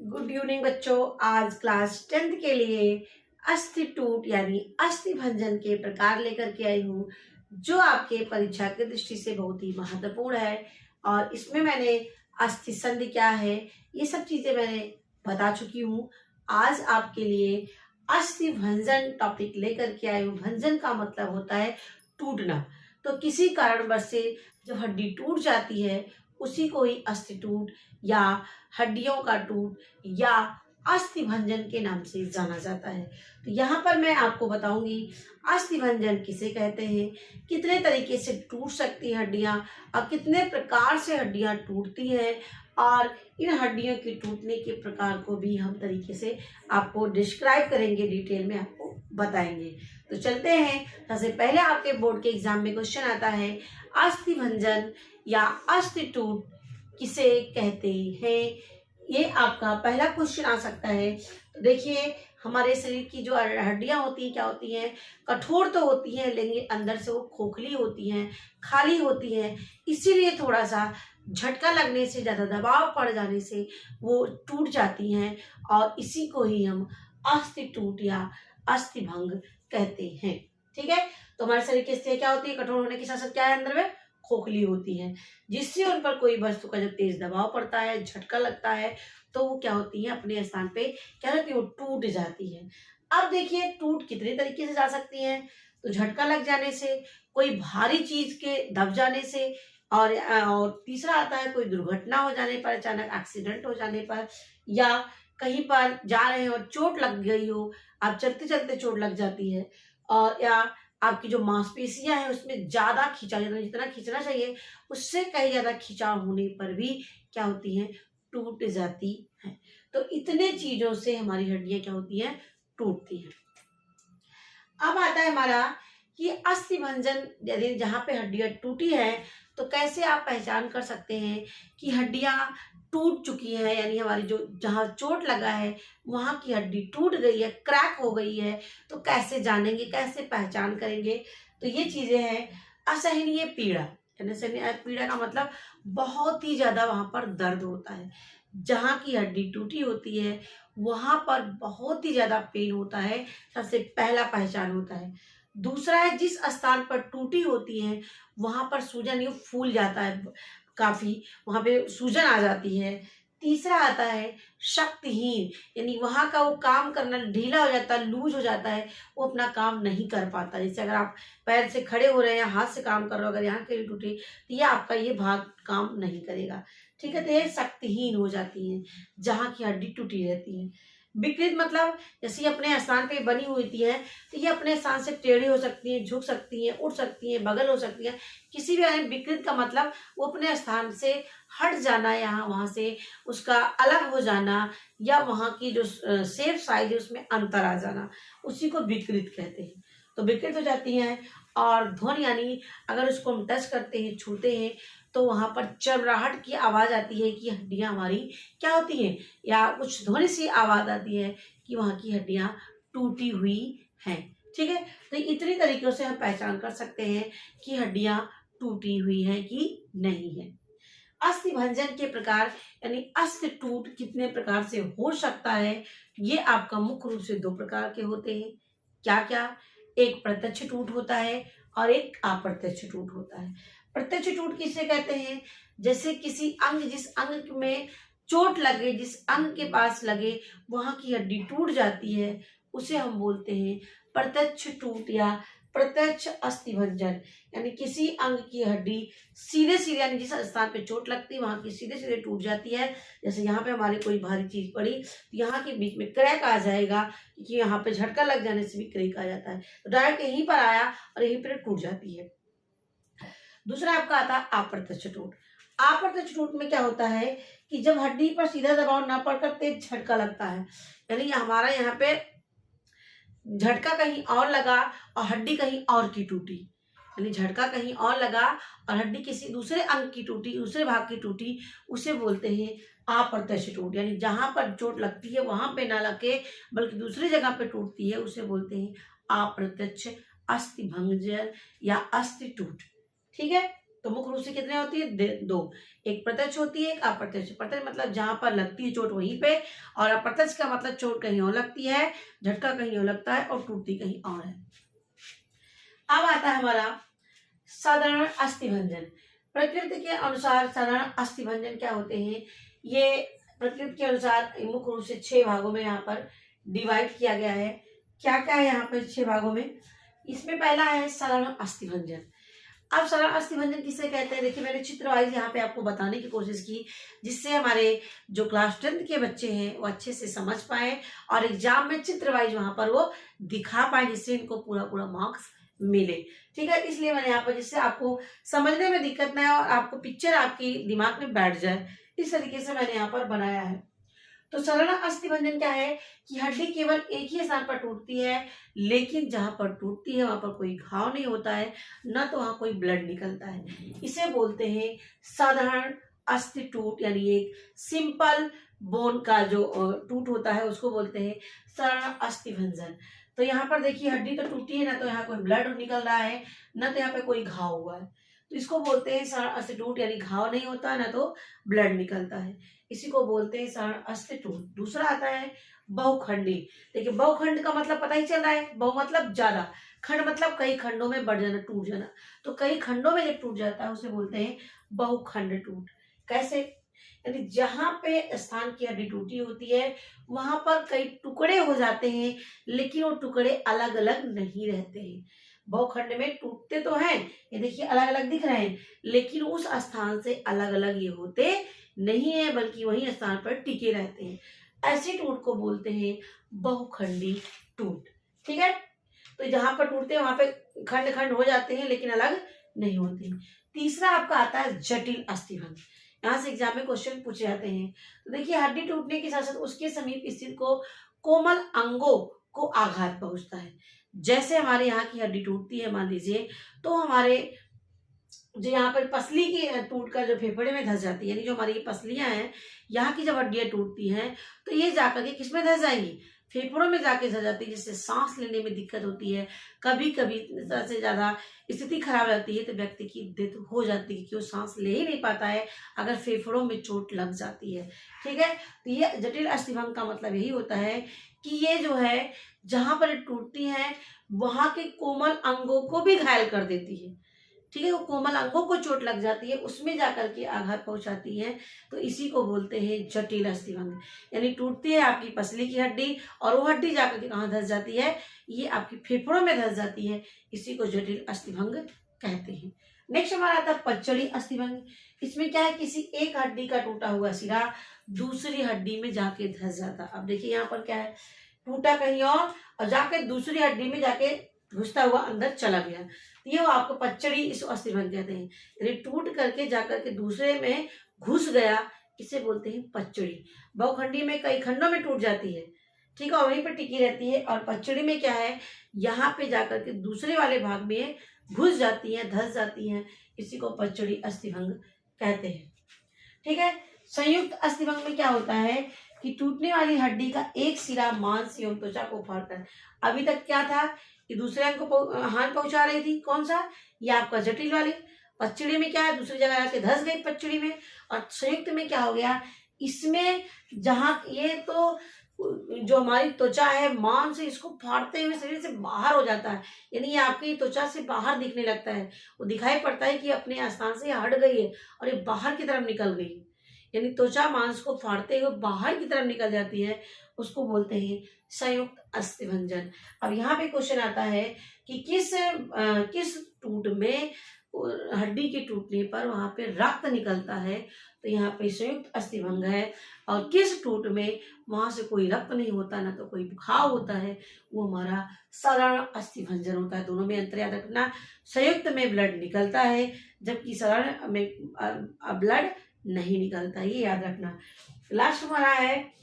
Good evening बच्चों। आज class 10th के लिए अस्थि टूट यानी अस्थि भंजन के प्रकार लेकर के आई हूँ, जो आपके परीक्षा की दृष्टि से बहुत ही महत्वपूर्ण है। और इसमें मैंने अस्थि संधि क्या है, ये सब चीजें मैंने बता चुकी हूँ। आज आपके लिए अस्थि भंजन टॉपिक लेकर के आई हूँ। भंजन का मतलब होता है टूटना। तो किसी कारणवश से जब हड्डी टूट जाती है उसी को ही अस्थि टूट या हड्डियों का टूट या अस्थि भंजन के नाम से जाना जाता है। तो यहाँ पर मैं आपको बताऊंगी अस्थि भंजन किसे कहते हैं, कितने तरीके से टूट सकती हैं हड्डियाँ और कितने प्रकार से हड्डियाँ टूटती हैं, और इन हड्डियों के टूटने के प्रकार को भी हम तरीके से आपको डिस्क्राइब करेंगे, डिटेल में आपको बताएंगे। तो चलते हैं। सबसे पहले आपके बोर्ड के एग्जाम में क्वेश्चन आता है, अस्थि भंजन या अस्थि टूट किसे कहते हैं। ये आपका पहला क्वेश्चन आ सकता है। तो देखिए, हमारे शरीर की जो हड्डियां होती हैं क्या होती हैं, कठोर तो होती हैं लेकिन अंदर से वो खोखली होती हैं, खाली होती हैं। इसीलिए थोड़ा सा झटका लगने से, ज़्यादा दबाव पड़ जाने से वो टूट जाती हैं, और इसी को ही हम अस्थि टूट या अस्थि भंग कहते हैं। ठीक है। तो हमारे शरीर की स्थिति क्या होती है, कठोर होने के साथ साथ क्या है, अंदर में खोखली होती है, जिससे उन पर कोई वस्तु का जब तेज दबाव पड़ता है, झटका लगता है, तो वो क्या होती है, अपने स्थान पे क्या होती है, वो टूट जाती है। अब देखिए, टूट कितने तरीके से जा सकती है। तो झटका लग जाने से, कोई भारी चीज के दब जाने से, और तीसरा आता है कोई दुर्घटना हो जाने पर, अचानक एक्सीडेंट हो जाने पर, या कहीं पर जा रहे हो और चोट लग गई हो, आप चलते चलते चोट लग जाती है, और या आपकी जो मांसपेशियां हैं उसमें ज्यादा खिंचाव, जितना खींचना चाहिए उससे कहीं ज्यादा खिंचाव होने पर भी क्या होती हैं, टूट जाती है। तो इतने चीजों से हमारी हड्डियां क्या होती हैं, टूटती हैं। अब आता है हमारा कि अस्थि भंजन, यदि जहाँ पे हड्डियां टूटी है तो कैसे आप पहचान कर सकते हैं कि हड्डियां टूट चुकी है, यानी हमारी जो जहाँ चोट लगा है वहां की हड्डी टूट गई है, क्रैक हो गई है। तो कैसे जानेंगे, कैसे पहचान करेंगे। तो ये चीजें हैं, असहनीय पीड़ा, यानी असहनीय पीड़ा का मतलब बहुत ही ज्यादा वहां पर दर्द होता है। जहाँ की हड्डी टूटी होती है वहां पर बहुत ही ज्यादा पेन होता है, सबसे पहला पहचान होता है। दूसरा है, जिस स्थान पर टूटी होती है वहां पर सूजन, ये फूल जाता है काफी, वहां पे सूजन आ जाती है। तीसरा आता है शक्तिहीन, यानी वहां का वो काम करना ढीला हो जाता है, लूज हो जाता है, वो अपना काम नहीं कर पाता। जैसे अगर आप पैर से खड़े हो रहे हैं, हाथ से काम कर रहे हो, अगर यहाँ के लिए टूटे तो ये आपका ये भाग काम नहीं करेगा। ठीक है। तो ये शक्तिहीन हो जाती है जहाँ की हड्डी टूटी रहती है। विकृत मतलब जैसे अपने स्थान पे बनी हुई होती है तो ये अपने स्थान से टेढ़ी हो सकती है, झुक सकती है, उठ सकती है, बगल हो सकती है, किसी भी। विकृत का मतलब वो अपने स्थान से हट जाना, यहाँ वहां से उसका अलग हो जाना, या वहां की जो शेप साइज है उसमें अंतर आ जाना, उसी को विकृत कहते हैं। तो विकृत हो जाती हैं। और ध्वनि, यानी अगर उसको हम टच करते हैं, छूते हैं, तो वहां पर चरमराहट की आवाज आती है कि हड्डियां हमारी क्या होती हैं, या कुछ ध्वनि सी आवाज आती है कि वहां की हड्डियां टूटी हुई हैं। ठीक है। तो इतनी तरीकों से हम पहचान कर सकते हैं कि हड्डियां टूटी हुई हैं कि नहीं है। अस्थि भंजन के प्रकार, यानी अस्थि टूट कितने प्रकार से हो सकता है, ये आपका मुख्य रूप से दो प्रकार के होते हैं। क्या क्या? एक प्रत्यक्ष टूट होता है और एक अप्रत्यक्ष टूट होता है। प्रत्यक्ष टूट किसे कहते हैं? जैसे किसी अंग, जिस अंग में चोट लगे, जिस अंग के पास लगे वहां की हड्डी टूट जाती है, उसे हम बोलते हैं प्रत्यक्ष टूट या प्रत्यक्ष अस्थि भंजन। यानी किसी अंग की हड्डी सीधे सीधे, यानी जिस स्थान पे चोट लगती है वहां की सीधे सीधे टूट जाती है। जैसे यहाँ पे हमारे कोई भारी चीज पड़ी तो यहाँ के बीच में क्रैक आ जाएगा, क्योंकि यहाँ पे झटका लग जाने से भी क्रैक आ जाता है। तो डायरेक्ट यहीं पर आया और यहीं पर टूट जाती है। दूसरा आपका आता है अप्रत्यक्ष टूट। अप्रत्यक्ष टूट में क्या होता है कि जब हड्डी पर सीधा दबाव ना पड़कर तेज झटका लगता है, यानी हमारा यहाँ पे झटका कहीं और लगा और हड्डी कहीं और की टूटी, यानी झटका कहीं और लगा और हड्डी किसी दूसरे अंग की टूटी, दूसरे भाग की टूटी, उसे बोलते हैं अप्रत्यक्ष टूट। यानी जहां पर चोट लगती है वहां पे ना लगे बल्कि दूसरी जगह पे टूटती है, उसे बोलते हैं अप्रत्यक्ष अस्थि भंजन या अस्थि टूट। ठीक है। तो मुख्य रूप से कितने होती है? दो। एक प्रत्यक्ष होती है, एक अप्रत्यक्ष। प्रत्यक्ष मतलब जहां पर लगती है चोट वहीं पे, और अप्रत्यक्ष का मतलब चोट कहीं और लगती है, झटका कहीं और लगता है और टूटती कहीं और है। अब आता है हमारा साधारण अस्थिभंजन। प्रकृति के अनुसार साधारण अस्थिभंजन क्या होते हैं? ये प्रकृति के अनुसार मुख्य रूप से 6 भागों में यहाँ पर डिवाइड किया गया है। क्या क्या है यहाँ पर 6 भागों में? इसमें पहला है साधारण अस्थिभंजन। अब साधारण अस्थिभंजन किसे कहते हैं? देखिए, मैंने चित्र वाइज यहाँ पे आपको बताने की कोशिश की, जिससे हमारे जो क्लास 10th के बच्चे हैं वो अच्छे से समझ पाए और एग्जाम में चित्र वाइज वहां पर वो दिखा पाए, जिससे इनको पूरा पूरा मार्क्स मिले। ठीक है, इसलिए मैंने यहाँ पर, जिससे आपको समझने में दिक्कत ना हो और आपको पिक्चर आपकी दिमाग में बैठ जाए, इस तरीके से मैंने यहाँ पर बनाया है। तो साधारण अस्थिभंजन क्या है कि हड्डी केवल एक ही स्थान पर टूटती है, लेकिन जहां पर टूटती है वहां पर कोई घाव नहीं होता है, न तो वहां कोई ब्लड निकलता है। इसे बोलते हैं साधारण अस्थि टूट, यानी एक सिंपल बोन का जो टूट होता है उसको बोलते हैं साधारण अस्थिभंजन। तो यहाँ पर देखिए, हड्डी तो टूटी है, ना तो यहाँ कोई ब्लड निकल रहा है, न तो यहाँ पे कोई घाव हुआ है, तो इसको बोलते हैं साधारण अस्थि टूट, यानी घाव नहीं होता, ना तो ब्लड निकलता है, इसी को बोलते हैं साधारण अस्थि टूट। दूसरा आता है बहुखंडी। देखिए, बहुखंड का मतलब पता ही चल रहा है, बहु मतलब ज्यादा, खंड मतलब कई खंडों में बढ़ जाना, टूट जाना। तो कई खंडों में जब टूट जाता है उसे बोलते हैं बहुखंड टूट। कैसे? यानी जहां पे स्थान की हड्डी टूटी होती है वहां पर कई टुकड़े हो जाते हैं, लेकिन वो टुकड़े अलग अलग नहीं रहते हैं। बहुखंड में टूटते तो हैं, ये देखिए अलग अलग दिख रहे हैं, लेकिन उस स्थान से अलग अलग ये होते नहीं है, बल्कि वही स्थान पर टिके रहते हैं। ऐसी टूट को बोलते हैं बहुखंडी टूट। ठीक है, तो जहां पर टूटते हैं वहां पे खंड खंड हो जाते हैं, लेकिन अलग नहीं होते। तीसरा आपका आता है जटिल अस्थिभंग। यहाँ से एग्जाम में क्वेश्चन पूछे जाते हैं। तो देखिए, हड्डी टूटने के साथ साथ उसके समीप स्थित को कोमल अंगों को आघात पहुंचता है। जैसे हमारे यहाँ की हड्डी टूटती है, मान लीजिए, तो हमारे जो यहाँ पर पसली की टूट कर जो फेफड़े में धस जाती है, यानी जो हमारी ये पसलियां हैं, यहाँ की जब हड्डियां टूटती हैं तो ये जाकर के किसमें धस जाएंगी? फेफड़ों में जाके धस जाती है, जिससे सांस लेने में दिक्कत होती है। कभी कभी से ज्यादा स्थिति खराब रहती है तो व्यक्ति की डेथ हो जाती है, कि वो सांस ले ही नहीं पाता है अगर फेफड़ों में चोट लग जाती है। ठीक है, तो ये जटिल अस्थिभंग का मतलब यही होता है कि ये जो है जहां पर टूटती है वहां के कोमल अंगों को भी घायल कर देती है। ठीक है, वो कोमल अंगों को चोट लग जाती है, उसमें जाकर के आघात पहुंचाती है, तो इसी को बोलते हैं जटिल अस्थिभंग। यानी टूटती है आपकी पसली की हड्डी और वो हड्डी जाकर के कहाँ धस जाती है? ये आपकी फेफड़ों में धस जाती है, इसी को जटिल अस्थिभंग कहते हैं। नेक्स्ट हमारा आता है पचड़ी अस्थिभंग। इसमें क्या है, किसी एक हड्डी का टूटा हुआ सिरा दूसरी हड्डी में जाके धस जाता। अब देखिए यहाँ पर क्या है, टूटा कहीं और जाके दूसरी हड्डी में जाके घुसता हुआ अंदर चला गया, ये वो आपको पचड़ी इस अस्थिभंग कहते हैं। यानी टूट करके जाकर के दूसरे में घुस गया, इसे बोलते हैं पचड़ी। बहुखंडी में कई खंडों में टूट जाती है, ठीक है, और वहीं पर टिकी रहती है। और पचड़ी में क्या है, यहाँ पे जाकर के दूसरे वाले भाग में घुस जाती है, धस जाती है, इसी को पचड़ी अस्थिभंग कहते हैं। ठीक है, संयुक्त अस्थिभंग में क्या होता है कि टूटने वाली हड्डी का एक सिरा मांस एवं त्वचा को फाड़ता है। अभी तक क्या था कि दूसरे अंग को हानि पहुंचा रही थी, कौन सा? ये आपका जटिल वाली। पचड़ी में क्या है, दूसरी जगह आके धस गई पचड़ी में। और संयुक्त में क्या हो गया, इसमें जहां ये तो जो हमारी त्वचा है, मांस है, इसको फाड़ते हुए शरीर से बाहर हो जाता है, यानी ये आपकी त्वचा से बाहर दिखने लगता है। वो दिखाई पड़ता है कि अपने स्थान से हट गई है और ये बाहर की तरफ निकल गई, यानी त्वचा मांस को फाड़ते हुए बाहर की तरफ निकल जाती है, उसको बोलते हैं संयुक्त अस्थिभंजन। अब यहाँ पे क्वेश्चन आता है कि किस टूट में, हड्डी के टूटने पर वहां पे रक्त निकलता है, तो यहाँ पे संयुक्त अस्थिभंग है। और किस टूट में वहां से कोई रक्त नहीं होता, ना तो कोई घाव होता है, वो हमारा साधारण अस्थिभंजन होता है। दोनों में अंतर याद रखना, संयुक्त में ब्लड निकलता है जबकि साधारण में ब्लड नहीं निकलता, ये याद रखना। लास्ट हमारा है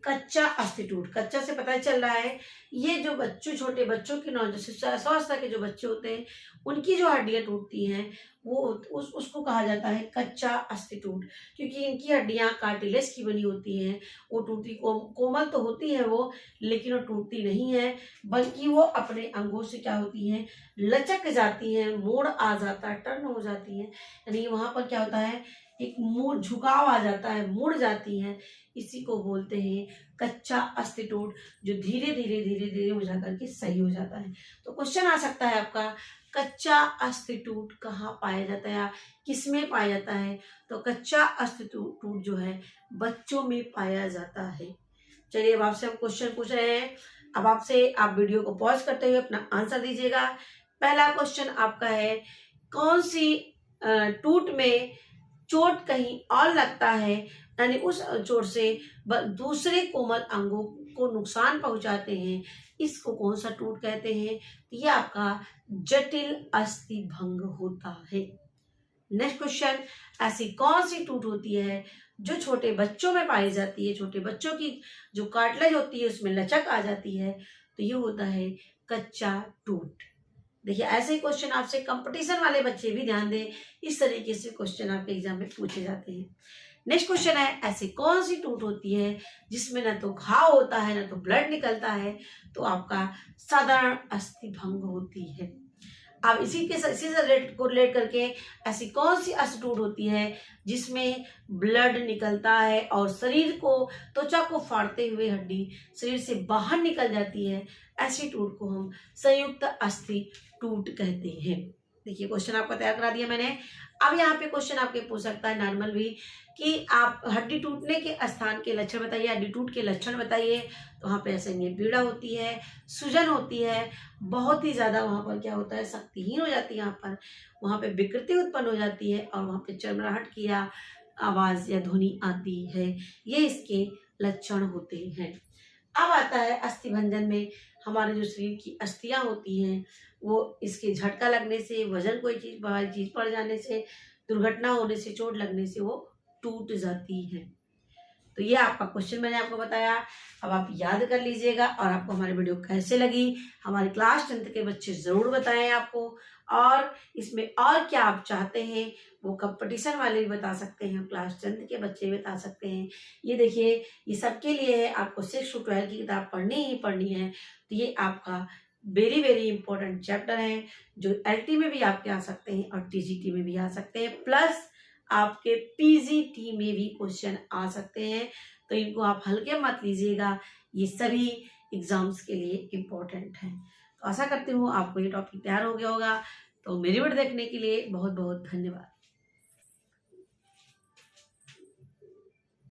कच्चा अस्थि टूट। कच्चा से पता चल रहा है ये जो बच्चों, छोटे बच्चों की नौ, जैसे स्वास्थ्य के जो बच्चे होते हैं, उनकी जो हड्डियां टूटती हैं वो उसको कहा जाता है कच्चा अस्थि टूट, क्योंकि इनकी हड्डियां कार्टिलेज की बनी होती हैं। वो टूटती कोमल तो होती है वो, लेकिन वो टूटती नहीं है, बल्कि वो अपने अंगों से क्या होती हैं, लचक जाती हैं, मोड़ आ जाता है, टर्न हो जाती हैं। यानी वहां पर क्या होता है, एक मुड़ झुकाव आ जाता है, मुड़ जाती हैं। इसी को बोलते हैं कच्चा अस्थि टूट, जो धीरे धीरे धीरे धीरे हो जाकर के सही हो जाता है। तो क्वेश्चन आ सकता है आपका, कच्चा अस्थि टूट कहाँ पाया जाता है, किसमें पाया जाता है? तो कच्चा अस्थि टूट जो है बच्चों में पाया जाता है। चलिए अब आपसे हम क्वेश्चन पूछ रहे हैं। अब आपसे आप वीडियो को पॉज करते हुए अपना आंसर दीजिएगा। पहला क्वेश्चन आपका है, कौन सी टूट में चोट कहीं और लगता है, यानी उस चोट से दूसरे कोमल अंगों को नुकसान पहुंचाते हैं, इसको कौन सा टूट कहते हैं? ये आपका जटिल अस्थि भंग होता है। नेक्स्ट क्वेश्चन, ऐसी कौन सी टूट होती है जो छोटे बच्चों में पाई जाती है, छोटे बच्चों की जो कार्टिलेज होती है उसमें लचक आ जाती है, तो ये होता है कच्चा टूट। देखिए ऐसे ही क्वेश्चन आपसे कंपटीशन वाले बच्चे भी ध्यान दें, इस तरीके से क्वेश्चन आपके एग्जाम में पूछे जाते हैं। नेक्स्ट क्वेश्चन है, ऐसी कौन सी टूट होती है जिसमें न तो घाव होता है न तो ब्लड निकलता है, तो आपका साधारण अस्थि भंग होती है। अब इसी से कोरिलेट करके, ऐसी कौन सी अस्थि टूट होती है जिसमें ब्लड निकलता है और शरीर को, त्वचा को फाड़ते हुए हड्डी शरीर से बाहर निकल जाती है, ऐसी टूट को हम संयुक्त अस्थि टूट कहते हैं। देखिए क्वेश्चन आपका तैयार करा दिया मैंने। अब यहाँ पे क्वेश्चन आपके पूछ सकता है नॉर्मल भी, कि आप हड्डी टूटने के स्थान के लक्षण बताइए, हड्डी टूट के लक्षण बताइए। तो वहाँ पे असहनीय पीड़ा होती है, सूजन होती है, बहुत ही ज्यादा वहाँ पर क्या होता है, शक्तिहीन हो जाती है, यहाँ पर वहाँ पे विकृति उत्पन्न हो जाती है और वहाँ पे चरमराहट की या आवाज या ध्वनि आती है। ये इसके लक्षण होते हैं। अब आता है अस्थि भंजन में, हमारे जो शरीर की अस्थियां होती हैं वो इसके झटका लगने से, वजन कोई चीज भारी चीज पड़ जाने से, दुर्घटना होने से, चोट लगने से वो टूट जाती है। तो ये आपका क्वेश्चन मैंने आपको बताया। अब आप याद कर लीजिएगा, और आपको हमारी वीडियो कैसे लगी हमारे क्लास 10th के बच्चे जरूर बताएं आपको, और इसमें और क्या आप चाहते हैं वो कंपटीशन वाले भी बता सकते हैं, क्लास 10th के बच्चे भी बता सकते हैं। ये देखिए ये सबके लिए है, आपको 6 to 12 की किताब पढ़नी ही पढ़नी है। तो ये आपका वेरी वेरी इंपॉर्टेंट चैप्टर है, जो LT में भी आपके आ सकते हैं और TGT में भी आ सकते हैं, प्लस आपके PGT में भी क्वेश्चन आ सकते हैं। तो इनको आप हल्के मत लीजिएगा, ये सभी एग्जाम्स के लिए इम्पोर्टेंट है। तो आशा करती हूँ आपको ये टॉपिक तैयार हो गया होगा। तो मेरी वीडियो देखने के लिए बहुत बहुत धन्यवाद।